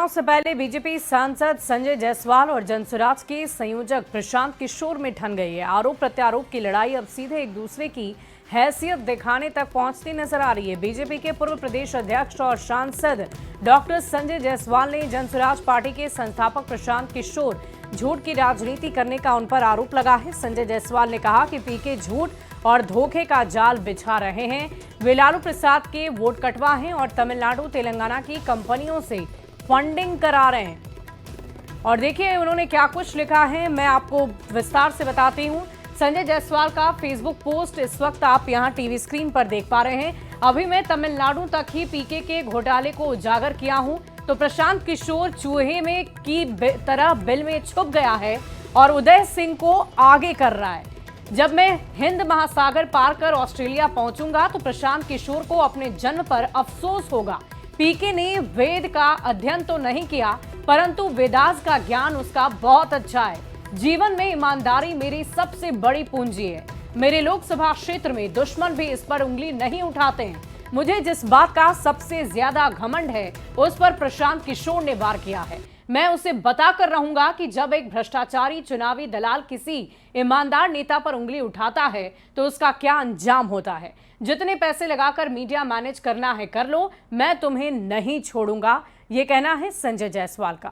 चुनाव से पहले बीजेपी सांसद संजय जायसवाल और जनसुराज के संयोजक प्रशांत किशोर में ठन गई है। आरोप प्रत्यारोप की लड़ाई अब सीधे एक दूसरे की हैसियत दिखाने तक पहुंचती नजर आ रही है। बीजेपी के पूर्व प्रदेश अध्यक्ष और सांसद डॉक्टर संजय जायसवाल ने जनसुराज पार्टी के संस्थापक प्रशांत किशोर झूठ की राजनीति करने का उन पर आरोप लगा है। संजय जायसवाल ने कहा कि पीके झूठ और धोखे का जाल बिछा रहे हैं। वे लालू प्रसाद के वोट कटवा हैं और तमिलनाडु तेलंगाना की कंपनियों से फंडिंग करा रहे हैं। और देखिए उन्होंने क्या कुछ लिखा है, मैं आपको विस्तार से बताती हूं। संजय जायसवाल का फेसबुक पोस्ट इस वक्त आप यहां टीवी स्क्रीन पर देख पा रहे हैं। अभी मैं तमिलनाडु तक ही पीके के घोटाले को उजागर किया हूं तो प्रशांत किशोर चूहे में की तरह बिल में छुप गया है और उदय सिंह को आगे कर रहा है। जब मैं हिंद महासागर पार कर ऑस्ट्रेलिया पहुंचूंगा तो प्रशांत किशोर को अपने जन्म पर अफसोस होगा। पीके ने वेद का अध्ययन तो नहीं किया परंतु वेदास का ज्ञान उसका बहुत अच्छा है। जीवन में ईमानदारी मेरी सबसे बड़ी पूंजी है। मेरे लोकसभा क्षेत्र में दुश्मन भी इस पर उंगली नहीं उठाते हैं। मुझे जिस बात का सबसे ज्यादा घमंड है उस पर प्रशांत किशोर ने वार किया है। मैं उसे बताकर रहूंगा कि जब एक भ्रष्टाचारी चुनावी दलाल किसी ईमानदार नेता पर उंगली उठाता है तो उसका क्या अंजाम होता है। जितने पैसे लगाकर मीडिया मैनेज करना है कर लो, मैं तुम्हें नहीं छोड़ूंगा, ये कहना है संजय जायसवाल का।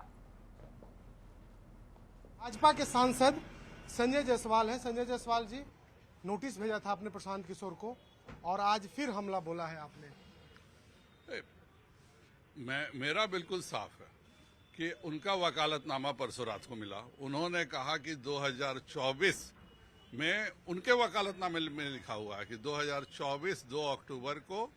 भाजपा के सांसद संजय जायसवाल हैं। संजय जायसवाल जी, नोटिस भेजा था आपने प्रशांत किशोर को और आज फिर हमला बोला है आपने। मेरा बिल्कुल साफ है कि उनका वकालतनामा परसों रात को मिला। उन्होंने कहा कि 2024 में उनके वकालतनामे में लिखा हुआ है कि 2024 2 अक्टूबर को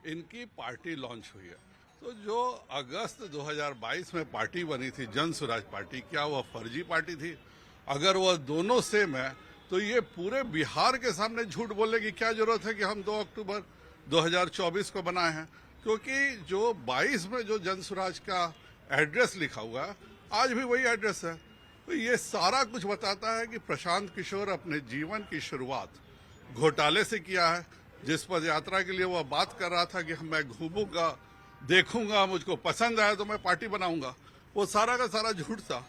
इनकी पार्टी लॉन्च हुई है। तो जो अगस्त 2022 में पार्टी बनी थी जनसुराज पार्टी, क्या वह फर्जी पार्टी थी? अगर वह दोनों सेम है तो ये पूरे बिहार के सामने झूठ बोलने की क्या जरूरत है कि हम 2 अक्टूबर 2024 को बनाए हैं? क्योंकि जो 22 में जो जनसुराज का एड्रेस लिखा हुआ है आज भी वही एड्रेस है। तो ये सारा कुछ बताता है कि प्रशांत किशोर अपने जीवन की शुरुआत घोटाले से किया है। जिस पद यात्रा के लिए वह बात कर रहा था कि मैं घूमूंगा, देखूंगा, मुझको पसंद आया तो मैं पार्टी बनाऊंगा, वो सारा का सारा झूठ था।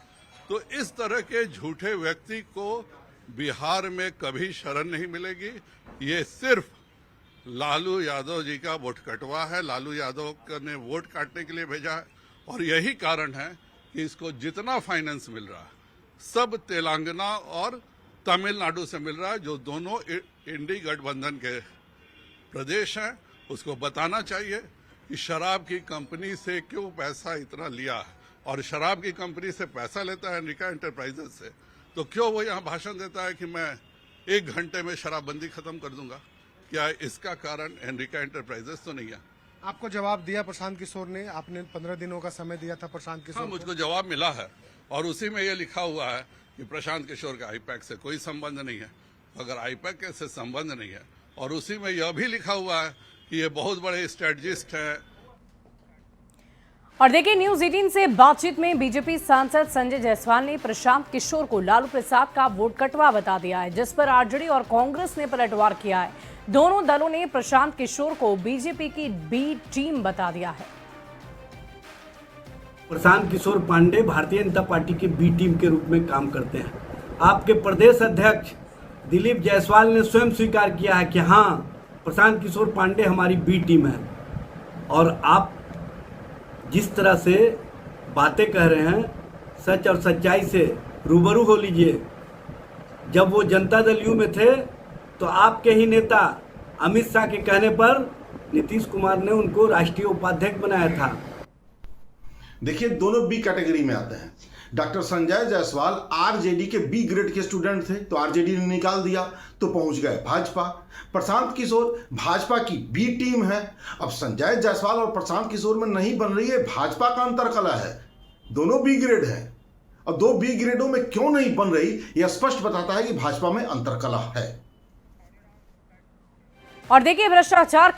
तो इस तरह के झूठे व्यक्ति को बिहार में कभी शरण नहीं मिलेगी। ये सिर्फ लालू यादव जी का वोट कटवा है। लालू यादव ने वोट काटने के लिए भेजा है और यही कारण है कि इसको जितना फाइनेंस मिल रहा है सब तेलंगाना और तमिलनाडु से मिल रहा है, जो दोनों इंडी गठबंधन के प्रदेश हैं। उसको बताना चाहिए कि शराब की कंपनी से क्यों पैसा इतना लिया है और शराब की कंपनी से पैसा लेता है एनरिका एंटरप्राइजेज से, तो क्यों वो यहाँ भाषण देता है कि मैं 1 घंटे में शराबबंदी खत्म कर दूंगा? क्या इसका कारण एनरिका एंटरप्राइजेज तो नहीं है? आपको जवाब दिया प्रशांत किशोर ने, आपने 15 दिनों का समय दिया था प्रशांत किशोर। हाँ, मुझको जवाब मिला है और उसी में ये लिखा हुआ है कि प्रशांत किशोर का आईपैक से कोई संबंध नहीं है। अगर आईपैक से संबंध नहीं है और उसी में यह भी लिखा हुआ है कि ये बहुत बड़े स्ट्रेटजिस्ट हैं। और देखिए न्यूज 18 से बातचीत में बीजेपी सांसद संजय जायसवाल ने प्रशांत किशोर को लालू प्रसाद का वोट कटवा बता दिया है, जिस पर आरजेडी और कांग्रेस ने पलटवार किया है। दोनों दलों ने प्रशांत किशोर को बीजेपी की बी टीम बता दिया है। प्रशांत किशोर पांडे भारतीय जनता पार्टी के बी टीम के रूप में काम करते हैं। आपके प्रदेश अध्यक्ष दिलीप जायसवाल ने स्वयं स्वीकार किया है कि हाँ, प्रशांत किशोर पांडे हमारी बी टीम है। और आप जिस तरह से बातें कह रहे हैं, सच और सच्चाई से रूबरू हो लीजिए। जब वो जनता दल यू में थे तो आपके ही नेता अमित शाह के कहने पर नीतीश कुमार ने उनको राष्ट्रीय उपाध्यक्ष बनाया था। देखिए, दोनों बी कैटेगरी में आते हैं। डॉक्टर संजय जायसवाल आरजेडी के बी ग्रेड के स्टूडेंट थे तो आरजेडी ने निकाल दिया तो पहुंच गए भाजपा। प्रशांत किशोर भाजपा की बी टीम है। अब संजय जायसवाल और प्रशांत किशोर में नहीं बन रही है भाजपा का अंतरकलह है। दोनों बी ग्रेड है और 2 बी ग्रेडों में क्यों नहीं बन रही, यह स्पष्ट बताता है कि भाजपा में अंतरकलह है। और देखिए भ्रष्टाचार के